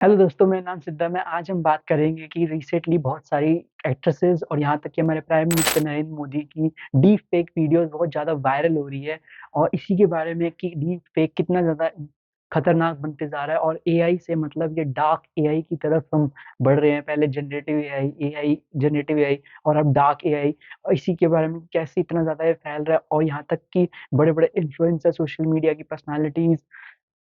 Hello दोस्तों, मेरा नाम सिद्धाम है। आज हम बात करेंगे कि रिसेंटली बहुत सारी एक्ट्रेसेस और यहाँ तक कि हमारे प्राइम मिनिस्टर नरेंद्र मोदी की डीप फेक वीडियोस बहुत ज़्यादा वायरल हो रही है। और इसी के बारे में कि डीप फेक कितना ज़्यादा खतरनाक बनते जा रहा है और एआई से मतलब ये डार्क एआई की तरफ हम बढ़ रहे हैं। पहले जनरेटिव एआई और अब डार्क एआई। और इसी के बारे में कैसे इतना ज़्यादा ये फैल रहा है और यहाँ तक कि बड़े-बड़े इन्फ्लुएंसर, सोशल मीडिया की पर्सनैलिटीज़,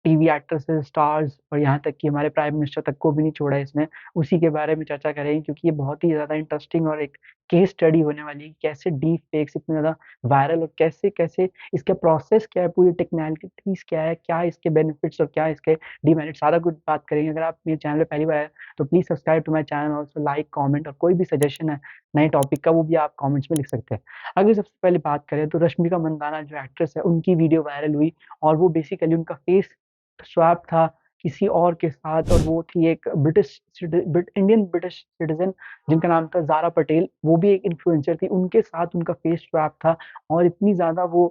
टीवी एक्ट्रेसेस, स्टार्स और यहाँ तक कि हमारे प्राइम मिनिस्टर तक को भी नहीं छोड़ा इसने। उसी के बारे में चर्चा करेंगे क्योंकि ये बहुत ही ज़्यादा इंटरेस्टिंग और एक केस स्टडी होने वाली है कि कैसे डीप फेक्स इतने ज़्यादा वायरल और कैसे-कैसे इसका प्रोसेस क्या है, पूरी टेक्निकलिटीज़ क्या है, क्या इसके बेनिफिट्स और क्या इसके डिमेरिट्स, सारा कुछ बात करेंगे। अगर आप मेरे चैनल पे पहली बार आए तो please subscribe to my channel, also like, comment और कोई भी सजेशन है नए टॉपिक का वो भी आप कमेंट्स में लिख सकते हैं। अगर सबसे पहले बात करें तो रश्मिका मंदाना जो एक्ट्रेस है उनकी वीडियो वायरल हुई और वो बेसिकली उनका फेस स्वैप था किसी और के साथ और वो थी एक इंडियन ब्रिटिश सिटीजन जिनका नाम था ज़ारा पटेल, वो भी एक इन्फ्लुएंसर थी, उनके साथ उनका फेस स्वैप था और इतनी ज़्यादा वो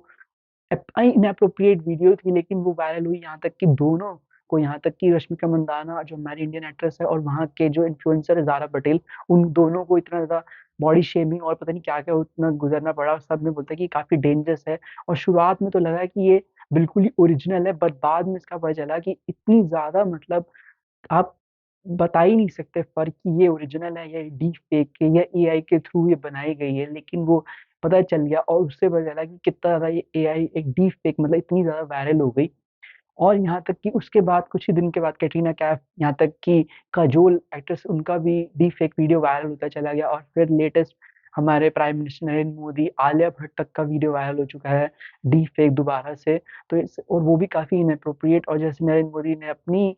इनएप्रोप्रिएट वीडियो थी लेकिन वो वायरल हुई यहाँ तक कि दोनों को, यहाँ तक कि रश्मिका मंदाना जो हमारी इंडियन एक्ट्रेस है और वहाँ के जो इन्फ्लुएंसर है ज़ारा पटेल, उन दोनों को इतना ज़्यादा बॉडी शेमिंग और पता नहीं क्या-क्या उतना गुज़रना पड़ा और सब ने बोलता है कि काफ़ी डेंजरस है। और शुरुआत में तो लगा कि ये बिल्कुल ही ओरिजिनल है बट बाद में इसका पता चला कि इतनी ज़्यादा मतलब आप बता ही नहीं सकते फ़र्क कि ये ओरिजिनल है या डीप फेक है या एआई के थ्रू ये बनाई गई है। लेकिन वो पता चल गया और उससे पता चला कि कितना ज़्यादा ये एआई एक डीप फेक मतलब इतनी ज़्यादा वायरल हो गई। और यहाँ तक कि उसके बाद कुछ ही दिन के बाद कैटरीना कैफ, यहाँ तक कि काजोल एक्ट्रेस, उनका भी डीप फेक वीडियो वायरल होता चला गया और फिर लेटेस्ट हमारे प्राइम मिनिस्टर नरेंद्र मोदी, आलिया भट्ट तक का वीडियो वायरल हो चुका है डीप फेक दोबारा से। तो इस और वो भी काफ़ी इनएप्रोप्रिएट और जैसे नरेंद्र मोदी ने अपनी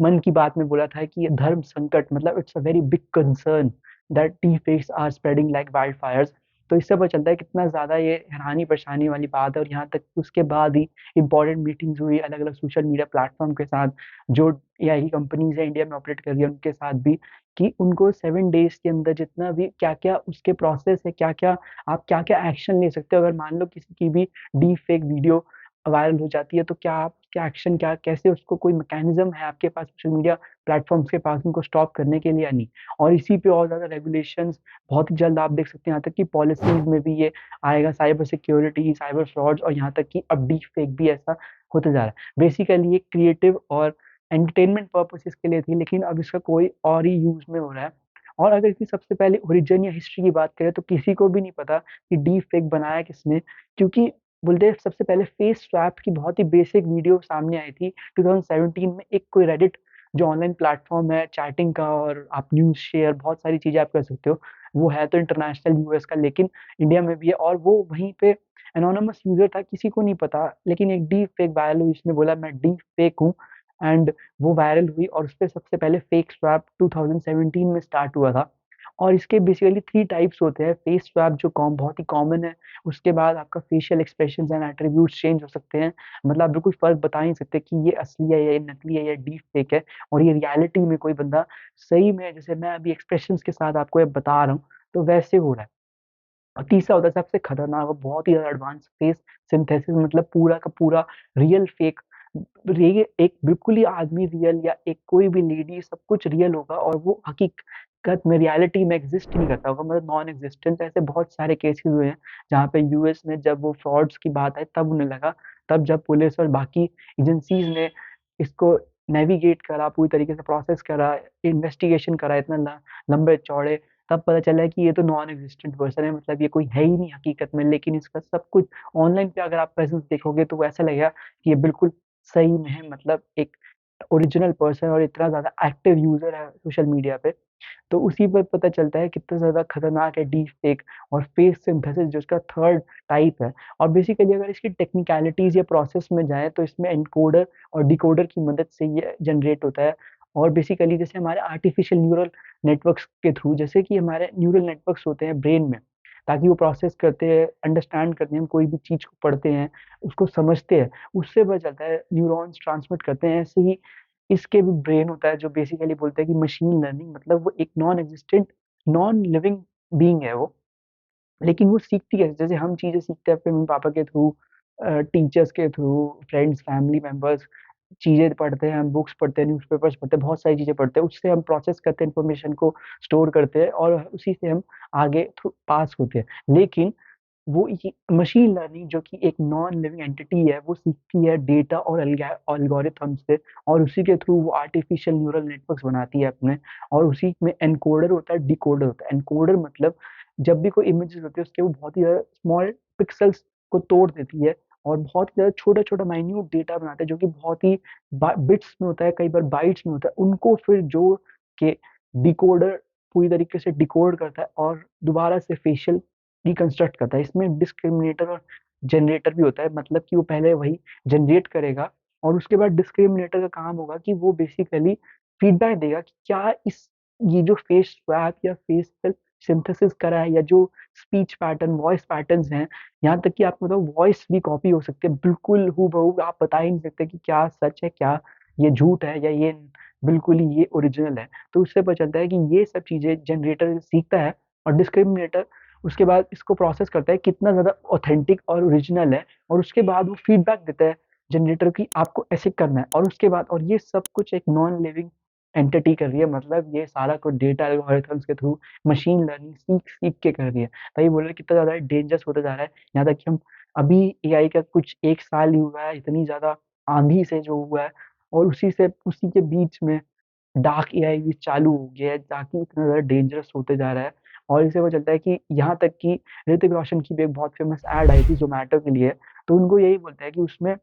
मन की बात में बोला था कि ये धर्म संकट मतलब it's a very big concern that deepfakes are spreading like wild fires. तो इससे पता चलता है कितना ज़्यादा ये हैरानी परेशानी वाली बात है। और यहाँ तक कि उसके बाद ही इम्पोर्टेंट मीटिंग्स हुई अलग-अलग सोशल मीडिया प्लेटफ़ॉर्म के साथ, जो एआई कंपनीज़ है इंडिया में ऑपरेट कर रही है उनके साथ भी, कि उनको 7 डेज़ के अंदर जितना भी क्या-क्या उसके प्रोसेस है, क्या-क्या आप क्या-क्या एक्शन ले सकते हो अगर मान लो किसी की भी डीप फेक वीडियो वायरल हो जाती है, तो क्या आप क्या एक्शन क्या कैसे उसको कोई मैकेनिज़्म है आपके पास सोशल मीडिया प्लेटफ़ॉर्म्स के पास उनको स्टॉप करने के लिए या नहीं? और इसी पे और ज़्यादा रेगुलेशंस बहुत ही जल्द आप देख सकते हैं, यहाँ तक कि पॉलिसीज़ में भी ये आएगा, साइबर सिक्योरिटी, साइबर फ्रॉड्स और यहाँ तक कि अब डीप फेक भी ऐसा होते जा रहा है। बेसिकली ये क्रिएटिव और एंटरटेनमेंट पर्पसेज़ के लिए थी लेकिन अब इसका कोई और ही यूज़ में हो रहा है। और अगर इसकी सबसे पहले ओरिजिन या हिस्ट्री की बात करें तो किसी को भी नहीं पता कि डीप फेक बनाया किसने, क्योंकि बोलते हैं सबसे पहले फेस स्वैप की बहुत ही बेसिक वीडियो सामने आई थी 2017 में। एक कोई रेडिट जो ऑनलाइन प्लेटफ़ॉर्म है चैटिंग का और आप न्यूज़ शेयर बहुत सारी चीज़ें आप कर सकते हो। वो है तो इंटरनेशनल यूएस का लेकिन इंडिया में भी है और वो वहीं पे एनोनिमस यूज़र था, किसी को नहीं पता। लेकिन एक डीप फेक वायरल हुई, इसने बोला मैं डीप फेक हूँ एंड वो वायरल हुई और उसपे सबसे पहले फेक स्वैप 2017 में स्टार्ट हुआ था। और इसके बेसिकली 3 टाइप्स होते हैं, फेस स्वैप जो बहुत ही कॉमन है, उसके बाद आपका facial expressions and attributes change हो सकते हैं। मतलब आप बिल्कुल फ़र्क बता नहीं सकते कि ये असली है या ये नकली है या डीप फेक है और ये रियलिटी में कोई बंदा सही में जैसे मैं अभी एक्सप्रेशंस के साथ आपको ये बता रहा हूँ, तो वैसे हो रहा है। और तीसरा होता है सबसे खतरनाक और बहुत ही ज़्यादा एडवांस फेस सिंथेसिस, मतलब पूरा का पूरा रियल फेक। ये एक बिल्कुल ही आदमी रियल या एक कोई भी लेडी सब कुछ रियल होगा और वो हकीकत में रियलिटी में एग्ज़िस्ट ही नहीं करता होगा, मतलब नॉन एक्जिस्टेंट। ऐसे बहुत सारे केसेस हुए हैं जहाँ पे यूएस में जब वो फ्रॉड्स की बात आई तब उन्हें लगा, तब जब पुलिस और बाकी एजेंसीज़ ने इसको नेविगेट करा, पूरी तरीके से प्रोसेस करा, इन्वेस्टिगेशन करा इतना लंबे चौड़े, तब पता चला कि ये तो नॉन एक्जिस्टेंट पर्सन है, मतलब ये कोई है ही नहीं हकीकत में। लेकिन इसका सब कुछ ऑनलाइन पे अगर आप प्रेज़ेंस देखोगे तो ऐसा लगेगा कि ये बिल्कुल सही में है, मतलब एक ओरिजिनल पर्सन और इतना ज़्यादा एक्टिव यूज़र है सोशल मीडिया पे। तो उसी पे पता चलता है कितना ज़्यादा खतरनाक है डीप फेक और फेस सिंथेसिस जो इसका थर्ड टाइप है। और बेसिकली अगर इसकी टेक्निकैलिटीज़ या प्रोसेस में जाएँ तो इसमें एनकोडर और डिकोडर की मदद से ये जनरेट होता है। और बेसिकली जैसे हमारे आर्टिफ़िशियल न्यूरल नेटवर्क्स के थ्रू, जैसे कि हमारे न्यूरल नेटवर्क्स होते हैं ब्रेन में, ताकि वो प्रोसेस करते हैं, अंडरस्टैंड करते हैं, हम कोई भी चीज़ को पढ़ते हैं, उसको समझते हैं, उससे पता चलता है न्यूरॉन्स ट्रांसमिट करते हैं। ऐसे ही इसके भी ब्रेन होता है जो बेसिकली बोलते हैं कि मशीन लर्निंग, मतलब वो एक नॉन एक्जिस्टेंट, नॉन लिविंग बीइंग है वो। लेकिन वो सीखती है, जैसे हम चीज़ें सीखते हैं अपने मम्मी-पापा के थ्रू, टीचर्स के थ्रू, फ्रेंड्स, फैमिली मेंबर्स, चीज़ें पढ़ते हैं, हम बुक्स पढ़ते हैं, न्यूज़पेपर्स पढ़ते हैं, बहुत सारी चीज़ें पढ़ते हैं, उससे हम प्रोसेस करते हैं इन्फॉर्मेशन को, स्टोर करते हैं और उसी से हम आगे थ्रू पास होते हैं। लेकिन वो ये मशीन लर्निंग जो कि एक नॉन लिविंग एंटिटी है, वो सीखती है डेटा और एल्गोरिथम से और उसी के थ्रू वो आर्टिफिशियल न्यूरल नेटवर्क्स बनाती है अपने, और उसी में एनकोडर होता है, डिकोडर होता है। एनकोडर मतलब जब भी कोई इमेजेस होती है उसके वो बहुत ही ज़्यादा स्मॉल पिक्सेल्स को तोड़ देती है और बहुत ही ज़्यादा छोटा-छोटा माइन्यूट डेटा बनाता है जो कि बहुत ही बिट्स में होता है, कई बार बाइट्स में होता है। उनको फिर जोड़ के डिकोडर पूरी तरीके से डिकोड करता है और दोबारा से फेशियल रिकंस्ट्रक्ट करता है। इसमें डिस्क्रिमिनेटर और जनरेटर भी होता है, मतलब कि वो पहले वही जनरेट करेगा और उसके बाद डिस्क्रिमिनेटर का काम होगा कि वो बेसिकली फीडबैक देगा कि क्या इस ये जो फेस स्वैप या फेशियल सिंथेसिस करा है या जो स्पीच पैटर्न, वॉइस पैटर्न्स हैं, यहाँ तक कि आपको बताऊँ वॉइस भी कॉपी हो सकती है, बिल्कुल हूबहू आप बता ही नहीं सकते कि क्या सच है, क्या ये झूठ है या ये बिल्कुल ही ये ओरिजिनल है। तो उससे पता चलता है कि ये सब चीज़ें जनरेटर सीखता है और डिस्क्रिमिनेटर उसके बाद इसको प्रोसेस करता है कितना ज़्यादा ऑथेंटिक और ओरिजिनल है और उसके बाद वो फीडबैक देता है जनरेटर की आपको ऐसे करना है और उसके बाद और ये सब कुछ एक नॉन लिविंग एंटिटी कर रही है, मतलब ये सारा कुछ डेटा एल्गोरिथम्स के थ्रू मशीन लर्निंग सीख के कर रही है। तभी बोल रहे हैं कितना ज़्यादा डेंजरस होता जा रहा है, यहाँ तक कि हम अभी एआई का कुछ 1 साल ही हुआ है, इतनी ज़्यादा आँधी से जो हुआ है और उसी के बीच में डार्क एआई भी चालू हो गया है ताकि इतना ज़्यादा डेंजरस होते जा रहा है और इससे पता चलता है कि यहाँ तक कि ऋतिक रोशन की भी एक बहुत फ़ेमस ऐड आई थी ज़ोमैटो के लिए, तो उनको यही बोलते हैं कि उसमें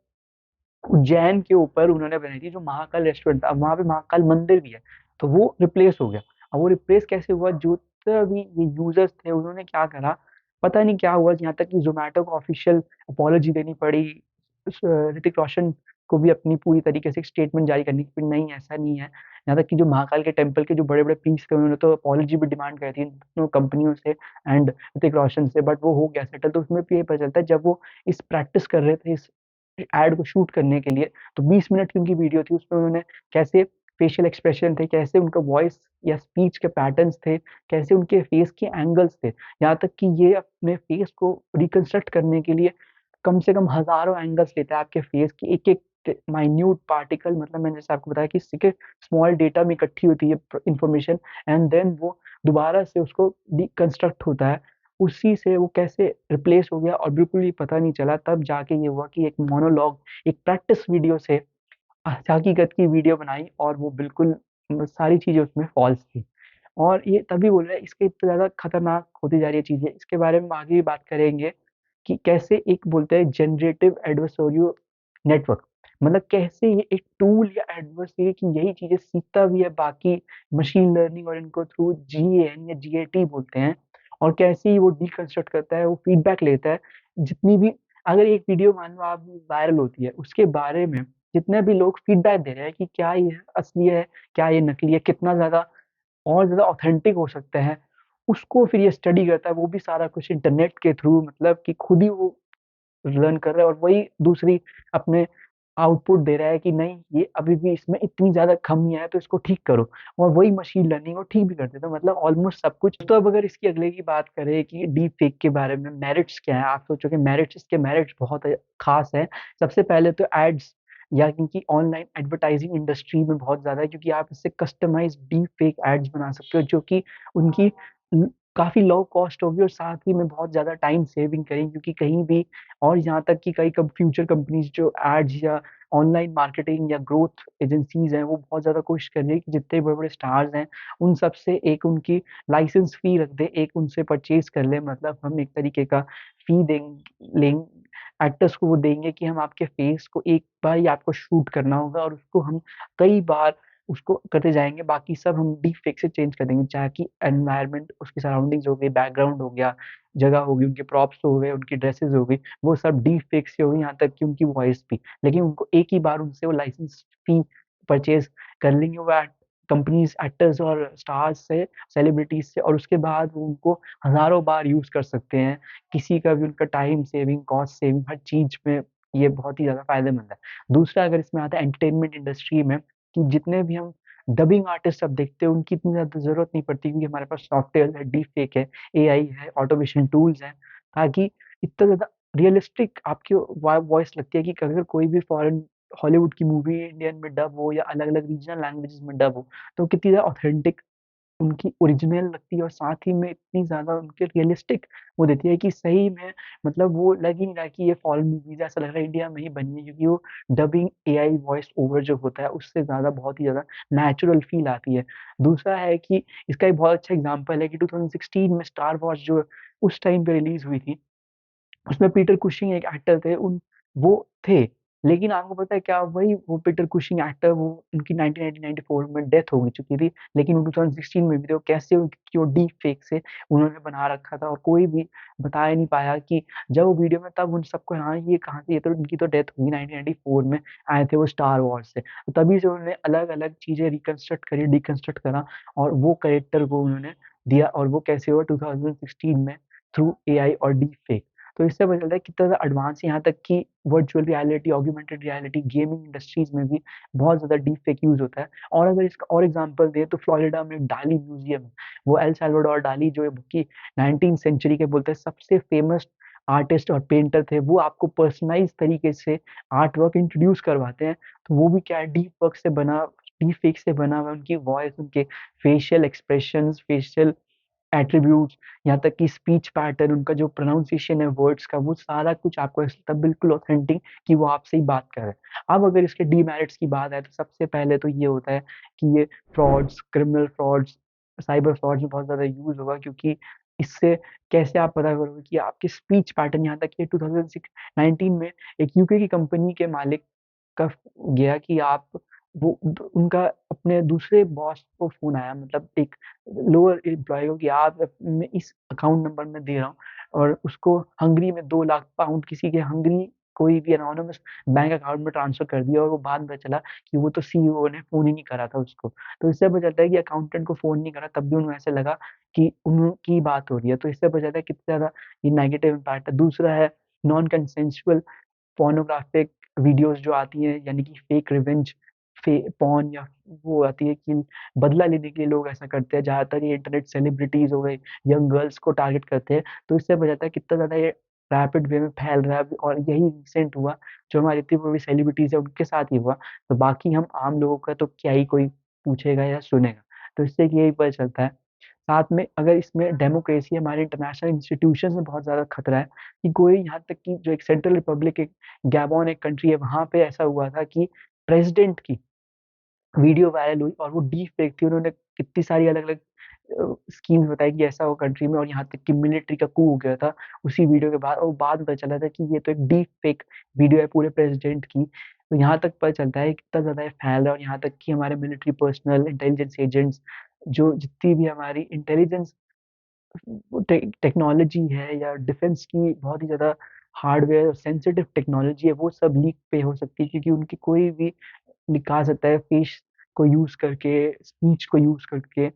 उज्जैन के ऊपर उन्होंने बनाई थी जो महाकाल रेस्टोरेंट था, अब वहाँ पे महाकाल मंदिर भी है, तो वो रिप्लेस हो गया। अब वो रिप्लेस कैसे हुआ? जितने भी ये यूज़र्स थे उन्होंने क्या करा, पता नहीं क्या हुआ यहाँ तक कि ज़ोमैटो को ऑफ़िशियल अपॉलॉजी देनी पड़ी। ऋतिक रोशन को भी अपनी पूरी तरीके से एक स्टेटमेंट जारी करनी कि नहीं ऐसा नहीं है। यहाँ तक कि जो महाकाल के टेम्पल के जो बड़े-बड़े प्रीस्ट थे उन्होंने तो अपॉलॉजी भी डिमांड करी थी इन दोनों कंपनियों से एंड ऋतिक रोशन से, बट वो हो गया सेटल। तो उसमें भी ये पता चलता है जब वो इस प्रैक्टिस कर रहे थे इस एड को शूट करने के लिए, तो 20 मिनट की उनकी वीडियो थी, उसमें उन्होंने कैसे फेशियल एक्सप्रेशन थे, कैसे उनका वॉइस या स्पीच के पैटर्न्स थे, कैसे उनके फेस के एंगल्स थे। यहाँ तक कि ये अपने फेस को रिकंस्ट्रक्ट करने के लिए कम से कम हज़ारों एंगल्स लेता है आपके फेस की एक-एक माइन्यूट पार्टिकल, मतलब मैंने जैसे आपको बताया कि सिके स्मॉल डेटा में इकट्ठी होती है इन्फॉर्मेशन एंड देन वो दोबारा से उसको रिकंस्ट्रक्ट होता है। उसी से वो कैसे रिप्लेस हो गया और बिल्कुल ही पता नहीं चला, तब जाके ये हुआ कि एक मोनोलॉग, एक प्रैक्टिस वीडियो से हकीकत की वीडियो बनाई और वो बिल्कुल सारी चीज़ें उसमें फ़ॉल्स थी। और ये तभी बोल रहे हैं इसके इतने ज़्यादा खतरनाक होती जा रही है चीज़ें, इसके बारे में आगे भी बात करेंगे कि कैसे एक बोलते हैं जनरेटिव एडवेर्सोरियल नेटवर्क, मतलब कैसे ये एक टूल या एडवर्सरी की यही चीज़ें सीखता भी है बाकी मशीन लर्निंग और इनको थ्रू जीएएन या जीएटी बोलते हैं और कैसे ही वो डिकंस्ट्रक्ट करता है, वो फीडबैक लेता है। जितनी भी अगर एक वीडियो मान लो आप वायरल होती है, उसके बारे में जितने भी लोग फीडबैक दे रहे हैं कि क्या ये असली है, क्या ये नकली है, कितना ज़्यादा और ज़्यादा ऑथेंटिक हो सकते हैं, उसको फिर ये स्टडी करता है, वो भी सारा कुछ इंटरनेट के थ्रू, मतलब कि खुद ही वो लर्न कर रहा है और वही दूसरी अपने आउटपुट दे रहा है कि नहीं ये अभी भी इसमें इतनी ज़्यादा खामियाँ है तो इसको ठीक करो और वही मशीन लर्निंग वो ठीक भी कर देता है, मतलब ऑलमोस्ट सब कुछ। तो अब अगर इसकी अगले की बात करें कि डीप फेक के बारे में मेरिट्स क्या हैं? आप सोचोगे मेरिट्स, इसके मेरिट्स बहुत ख़ास हैं। सबसे पहले तो एड्स या क्योंकि ऑनलाइन एडवर्टाइज़िंग इंडस्ट्री में बहुत ज़्यादा है क्योंकि आप इससे कस्टमाइज़ डीप फेक एड्स बना सकते हो जो कि उनकी काफ़ी लो कॉस्ट होगी और साथ ही में बहुत ज़्यादा टाइम सेविंग करेंगी क्योंकि कहीं भी और यहाँ तक कि कई फ्यूचर कंपनीज़ जो एड्स या ऑनलाइन मार्केटिंग या ग्रोथ एजेंसीज़ हैं, वो बहुत ज़्यादा कोशिश कर रही है कि जितने बड़े-बड़े स्टार्स हैं, उन सब से एक उनकी लाइसेंस फ़ी रख दें, एक उनसे परचेज़ कर लें, मतलब हम एक तरीके का फ़ी एक्टर्स को वो देंगे कि हम आपके फेस को एक बार ही आपको शूट करना होगा और उसको हम कई बार उसको करते जाएँगे, बाकी सब हम डीप फेक से चेंज कर देंगे, चाहे कि एनवायरनमेंट, उसकी सराउंडिंग्स हो गई, बैकग्राउंड हो गया, जगह होगी, उनके प्रॉप्स हो गए, उनकी ड्रेसेस हो गई, वो सब डीप फेक से होगी, यहाँ तक कि उनकी वॉइस भी। लेकिन उनको एक ही बार उनसे वो लाइसेंस फी परचेज़ कर लेंगे वो कंपनीज़, एक्टर्स और स्टार्स से, सेलिब्रिटीज़ से और उसके बाद वो उनको हज़ारों बार यूज़ कर सकते हैं। किसी का भी उनका टाइम सेविंग, कॉस्ट सेविंग हर चीज़ में ये बहुत ही ज़्यादा फ़ायदेमंद है। दूसरा अगर इसमें आता है एंटरटेनमेंट इंडस्ट्री में कि जितने भी हम डबिंग आर्टिस्ट अब देखते हैं, उनकी इतनी ज़्यादा ज़रूरत नहीं पड़ती क्योंकि हमारे पास सॉफ्टवेयर है, डीपफेक है, एआई है, ऑटोमेशन टूल्स हैं, ताकि इतना ज़्यादा रियलिस्टिक आपकी वॉइस लगती है कि अगर कोई भी फॉरेन हॉलीवुड की मूवी इंडियन में डब हो या अलग-अलग रीजनल लैंग्वेजेस में डब हो, तो कितनी ज़्यादा ऑथेंटिक उनकी ओरिजिनल लगती है और साथ ही में इतनी ज़्यादा उनके रियलिस्टिक वो देती है कि सही में मतलब वो लग ही नहीं रहा कि ये फॉरेन मूवीज़ है, ऐसा लग रहा है इंडिया में ही बनी है क्योंकि वो डबिंग एआई वॉइस ओवर जो होता है उससे ज़्यादा बहुत ही ज़्यादा नेचुरल फ़ील आती है। दूसरा है कि इसका एक बहुत अच्छा एग्ज़ाम्पल है कि 2016 में स्टार वॉर्स जो उस टाइम पे रिलीज़ हुई थी उसमें पीटर कुशिंग एक एक्टर थे वो थे, लेकिन आपको पता है क्या वही वो पीटर कुशिंग एक्टर वो उनकी 1994 में डेथ हो चुकी थी, लेकिन वो 2016 में भी थे, वो कैसे उनकी वो डीप फेक से उन्होंने बना रखा था और कोई भी बता ही नहीं पाया कि जब वो वीडियो में तब उन सबको हाँ, ये कहाँ से ये तो इनकी तो डेथ हुई 1994 में आए थे वो स्टार वॉर्स से। तो तभी से उन्होंने अलग-अलग चीज़ें रिकंस्ट्रक्ट करी, डिकंस्ट्रक्ट करा और वो कैरेक्टर को उन्होंने दिया और वो कैसे हुआ 2016 में थ्रू एआई और डीप फेक। तो इससे पता चलता है कितना ज़्यादा एडवांस यहाँ तक कि virtual reality, augmented reality, gaming industries में भी बहुत ज़्यादा डीप फेक यूज़ होता है। और अगर इसका और एग्ज़ाम्पल दें तो फ्लोरिडा में डाली म्यूज़ियम है। वो एल साल्वाडोर डाली जो कि 19th सेंचुरी के बोलते हैं सबसे फ़ेमस आर्टिस्ट और पेंटर थे। वो आपको पर्सनलाइज़ तरीके से आर्ट वर्क इंट्रोड्यूस करवाते हैं। तो वो भी क्या है डीप वर्क से बना डीप फेक से बना हुआ है। उनकी वॉइस, उनके फेशियल एक्सप्रेशंस, फेशियल एट्रिब्यूट्स यहाँ तक कि स्पीच पैटर्न उनका जो प्रोनाउंसिएशन है वर्ड्स का वो सारा कुछ आपको ऐसा लगता है बिल्कुल ऑथेंटिक कि वो आपसे ही बात कर रहे हैं। अब अगर इसके डीमेरिट्स की बात आए तो सबसे पहले तो ये होता है कि ये frauds, criminal frauds, cyber frauds में बहुत ज़्यादा यूज़ होगा क्योंकि इससे कैसे आप पता करोगे कि आपके स्पीच पैटर्न यहाँ तक कि 2019 में एक यूके की कंपनी के मालिक का गया कि आप वो उनका अपने दूसरे बॉस को फ़ोन आया मतलब एक लोअर एम्प्लॉयी को कि आप मैं इस अकाउंट नंबर में दे रहा हूँ और उसको हंगरी में 2 लाख पाउंड किसी के हंगरी कोई भी एनोनिमस बैंक अकाउंट में ट्रांसफ़र कर दिया और वो बाद में पता चला कि वो तो सीईओ ने फ़ोन ही नहीं करा था उसको। तो इससे पता चलता है कि अकाउंटेंट को फ़ोन नहीं करा तब भी उन्हें ऐसा लगा कि उनकी बात हो रही है। तो इससे पता चलता है कितना ज़्यादा ये नेगेटिव इम्पैक्ट है। दूसरा है नॉन कंसेंसुअल पोर्नोग्राफिक वीडियोज़ जो आती हैं यानी कि फेक रिवेंज पॉर्न या वो आती है कि बदला लेने के लिए लोग ऐसा करते हैं, ज़्यादातर ये इंटरनेट सेलिब्रिटीज़ हो गए, यंग गर्ल्स को टारगेट करते हैं, तो इससे पता चलता है कितना ज़्यादा ये रैपिड वे में फैल रहा है अभी और यही रिसेंट हुआ, जो हमारे जितने भी सेलिब्रिटीज़ हैं उनके साथ ही हुआ, तो बाकी हम आम लोगों का तो क्या ही कोई पूछेगा या सुनेगा। तो इससे कि यही पता चलता है। साथ में अगर इसमें डेमोक्रेसी हमारे इंटरनेशनल इंस्टीट्यूशंस में बहुत ज़्यादा खतरा है, कि कोई यहाँ तक कि जो एक सेंट्रल रिपब्लिक एक गैबोन एक कंट्री है, वहाँ पे ऐसा हुआ था कि प्रेज़िडेंट की वीडियो वायरल हुई और वो डीप फेक थी। उन्होंने कितनी सारी अलग-अलग स्कीम्स बताई कि ऐसा हो कंट्री में और यहाँ तक कि मिलिट्री का coup हो गया था उसी वीडियो के बाद और बाद में पता चला था कि ये तो एक डीप फेक वीडियो है पूरे प्रेज़िडेंट की। तो यहाँ तक पता चलता है कितना ज़्यादा ये फैल रहा है और यहाँ तक कि हमारे मिलिट्री पर्सनल, इंटेलिजेंस एजेंट्स जो जितनी भी हमारी इंटेलिजेंस वो टेक्नोलॉजी है या डिफेंस की बहुत ही ज़्यादा हार्डवेयर सेंसिटिव टेक्नोलॉजी है, वो सब लीक पे हो सकती है क्योंकि उनकी कोई भी निकाल सकता है फेस को यूज़ करके, स्पीच को यूज़ करके,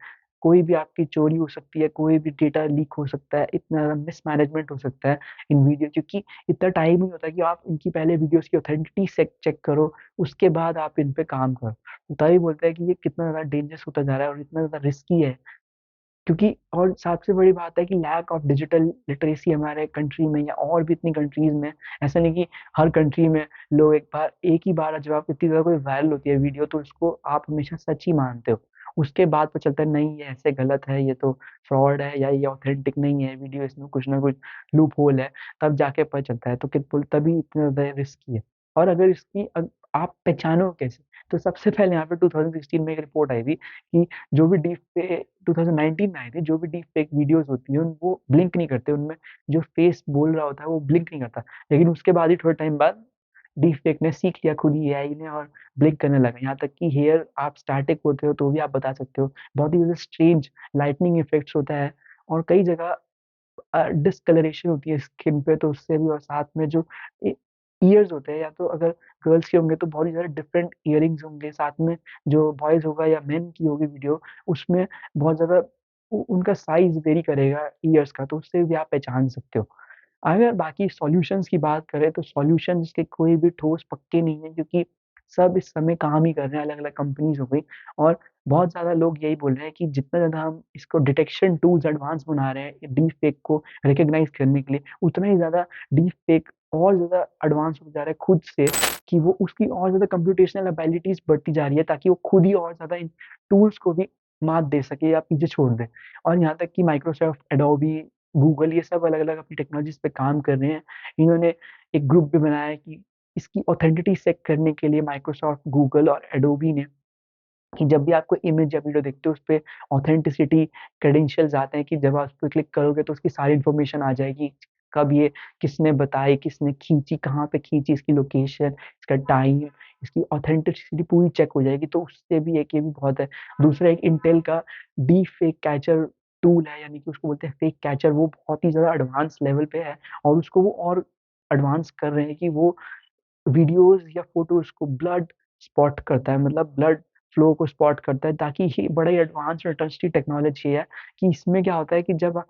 कोई भी आपकी चोरी हो सकती है, कोई भी डेटा लीक हो सकता है, इतना ज़्यादा मिसमैनेजमेंट हो सकता है इन वीडियो क्योंकि इतना टाइम नहीं होता कि आप इनकी पहले वीडियोज़ की ऑथेंटिसिटी से चेक करो, उसके बाद आप इन पे काम करो। तो तभी बोलते हैं कि ये कितना ज़्यादा डेंजरस होता जा रहा है और इतना ज़्यादा रिस्की है क्योंकि और सबसे बड़ी बात है कि लैक ऑफ डिजिटल लिटरेसी हमारे कंट्री में या और भी इतनी कंट्रीज़ में, ऐसा नहीं कि हर कंट्री में लोग एक ही बार जब आप इतनी ज़्यादा कोई वायरल होती है वीडियो तो उसको आप हमेशा सच ही मानते हो। उसके बाद पता चलता है नहीं ये ऐसे गलत है, ये तो फ्रॉड है या ये ऑथेंटिक नहीं है वीडियो इसमें कुछ ना कुछ लूप होल है, तब जाके पता चलता है तो तभी इतना ज़्यादा रिस्की है। और अगर इसकी आप पहचानो कैसे? तो सबसे पहले यहाँ पे 2016 में एक रिपोर्ट आई थी कि जो भी डीप फे 2019 में आई थी, जो भी डीप फेक वीडियोज़ होती हैं, वो ब्लिंक नहीं करते, उनमें जो फेस बोल रहा होता है, वो ब्लिंक नहीं करता। लेकिन उसके बाद ही थोड़े टाइम बाद डीप फेक ने सीख लिया खुद ही एआई ने और ब्लिंक करने लगा। यहाँ तक कि हेयर आप स्टैटिक होते हो, तो भी आप बता सकते हो। बहुत ही ज़्यादा स्ट्रेंज लाइटनिंग इफ़ेक्ट्स होता है और कई जगह डिस्कलरेशन होती है स्किन पे, तो उससे भी और साथ में जो इ ईयर्स होते हैं, या तो अगर गर्ल्स के होंगे, तो बहुत ही ज़्यादा डिफरेंट इयररिंग्स होंगे, साथ में जो बॉयज़ होगा या मेन की होगी वीडियो, उसमें बहुत ज़्यादा उनका साइज़ वेरी करेगा ईयर्स का, तो उससे भी आप पहचान सकते हो। अगर बाकी सॉल्यूशंस की बात करें तो सॉल्यूशंस के कोई भी ठोस पक्के नहीं हैं क्योंकि सब इस समय काम ही कर रहे हैं, अलग-अलग कंपनीज़ हो गई और बहुत ज़्यादा लोग यही बोल रहे हैं कि जितना ज़्यादा हम इसको डिटेक्शन टूल्स एडवांस बना रहे हैं, डीप फेक को रिकॉग्नाइज़ करने के लिए, उतना ही ज़्यादा डीप फेक और ज़्यादा एडवांस होता जा रहा है खुद से, कि वो उसकी और ज़्यादा कंप्यूटेशनल एबिलिटीज़ बढ़ती जा रही है ताकि वो खुद ही और ज़्यादा इन टूल्स को भी मात दे सके या पीछे छोड़ दे। और यहाँ तक कि माइक्रोसॉफ्ट, एडोबी, गूगल ये सब अलग-अलग अपनी टेक्नोलॉजीज़ पे काम कर रहे हैं। इन्होंने एक ग्रुप भी बनाया है कि इसकी ऑथेंटिटी चेक करने के लिए माइक्रोसॉफ्ट, गूगल और एडोबी ने, कि जब भी आपको इमेज या वीडियो दिखते हो उसपे ऑथेंटिसिटी क्रेडेंशियल्स आते हैं कि जब आप उसपे क्लिक करोगे तो उसकी सारी इन्फॉर्मेशन आ जाएगी। कब ये किसने बताई, किसने खींची, कहाँ पे खींची, इसकी लोकेशन, इसका टाइम, इसकी ऑथेंटिसिटी पूरी चेक हो जाएगी। तो उससे भी एक ये भी बहुत है। दूसरा एक इंटेल का डीप फेक कैचर टूल है, यानी कि उसको बोलते हैं फेक कैचर, वो बहुत ही ज़्यादा एडवांस लेवल पे है और उसको वो और एडवांस कर रहे हैं कि वो वीडियोज़ या फ़ोटोज़ को ब्लड स्पॉट करता है, मतलब ब्लड फ्लो को स्पॉट करता है, ताकि ये बड़ा ही एडवांस्ड और ट्रस्टी टेक्नोलॉजी है कि इसमें क्या होता है कि जब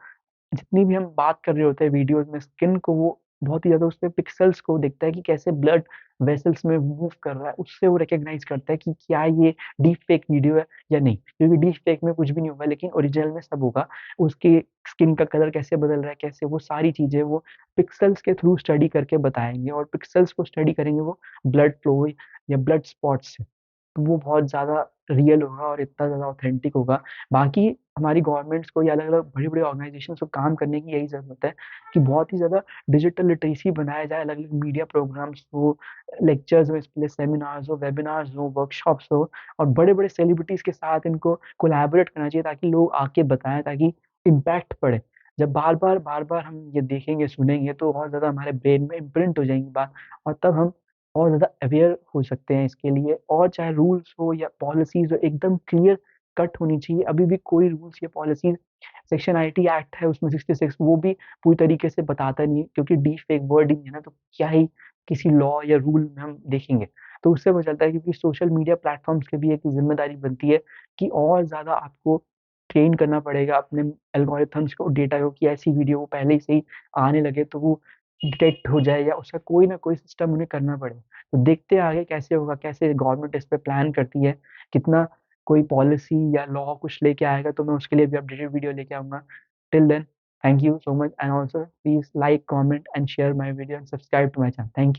जितनी भी हम बात कर रहे होते हैं वीडियोज़ में, स्किन को वो बहुत ही ज़्यादा उसपे पिक्सेल्स को देखता है कि कैसे ब्लड वेसल्स में मूव कर रहा है, उससे वो रिकॉग्नाइज़ करता है कि क्या ये डीप फेक वीडियो है या नहीं। क्योंकि डीप फेक में कुछ भी नहीं होगा, लेकिन ओरिजिनल में सब होगा। उसकी स्किन का कलर कैसे बदल रहा है, कैसे वो सारी चीज़ें वो पिक्सेल्स के थ्रू स्टडी करके बताएँगे, और पिक्सेल्स को स्टडी करेंगे वो ब्लड फ्लो या ब्लड स्पॉट्स से। तो वो बहुत ज़्यादा रियल होगा और इतना ज़्यादा ऑथेंटिक होगा। बाकी हमारी गवर्नमेंट्स को या अलग-अलग बड़ी-बड़ी ऑर्गनाइज़ेशंस को काम करने की यही ज़रूरत है कि बहुत ही ज़्यादा डिजिटल लिटरेसी बनाया जाए, अलग-अलग मीडिया प्रोग्राम्स हो, लेक्चर्स हो, इसके लिए सेमिनार्स हो, वेबिनार्स हो, वर्कशॉप्स हो, और बड़े-बड़े सेलिब्रिटीज़ के साथ इनको कोलैबोरेट करना चाहिए ताकि लोग आके बताएँ, ताकि इम्पैक्ट पड़े। जब बार-बार हम ये देखेंगे, सुनेंगे तो और ज़्यादा हमारे ब्रेन में इम्प्रिंट हो जाएँगी बात, और तब हम और ज़्यादा अवेयर हो सकते हैं इसके लिए। और चाहे रूल्स हो या पॉलिसीज़ हो, एकदम क्लियर कट होनी चाहिए। अभी भी कोई रूल्स या पॉलिसीज़, सेक्शन आईटी एक्ट है उसमें 66, वो भी पूरी तरीके से बताता नहीं है, क्योंकि डीप फेक वर्डिंग है ना, तो क्या ही किसी लॉ या रूल में हम देखेंगे। तो उससे पता चलता है, क्योंकि सोशल मीडिया प्लेटफ़ॉर्म्स की भी एक ज़िम्मेदारी बनती है कि और ज़्यादा आपको ट्रेन करना पड़ेगा अपने एल्गोरिथम्स को, डेटा को, कि ऐसी वीडियो वो पहले से ही आने लगे तो वो डिटेक्ट हो जाए, या उसका कोई ना कोई सिस्टम उन्हें करना पड़े। तो देखते हैं आगे कैसे होगा, कैसे गवर्नमेंट इस पे प्लान करती है, कितना कोई पॉलिसी या लॉ कुछ लेके आएगा, तो मैं उसके लिए भी अपडेटेड वीडियो लेके आऊँगा। Till then, thank you so much, and also please like, comment and share my video and subscribe to my channel. Thank you.